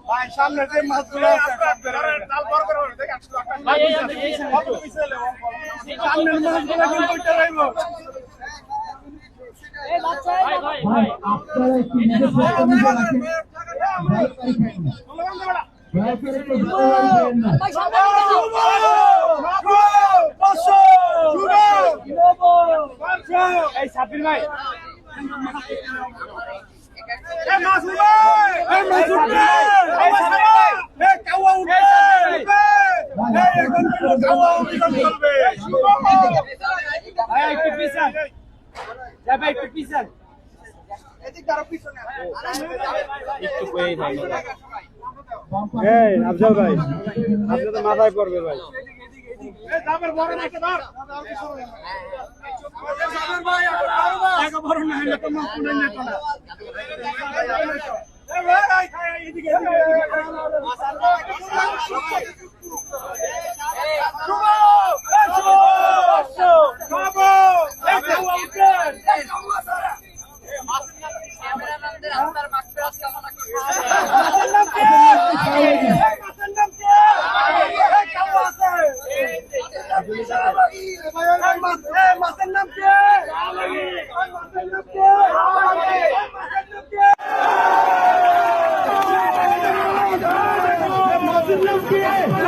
ভাই সামনে যে মাছগুলো আছে তাল বড় করে দেখেন ভাই এই সামনের মাছগুলো কিন্তু কইতে রাইব এই বাচ্চা ভাই ভাই আপনারা একটু নিজে কমিয়ে রাখেন ভাই ভাই এই সাবির ভাই এই মাসুদ ভাই এই মাসুদ ভাই এই কাওয়া উঠবে এই এখন কাওয়া উঠবে চলবে ভাই একটু পিছন যা ভাই একটু পিছন এদিক আরো পিছনে একটু কই ভাই এই আফজাল ভাই আপনি তো মাথায় পড়বে ভাই এই দামের বড় নাকি ধর দামের ভাই আগে বড় না হলে তো মাছ পুনে নিত না এই ভাই এদিকে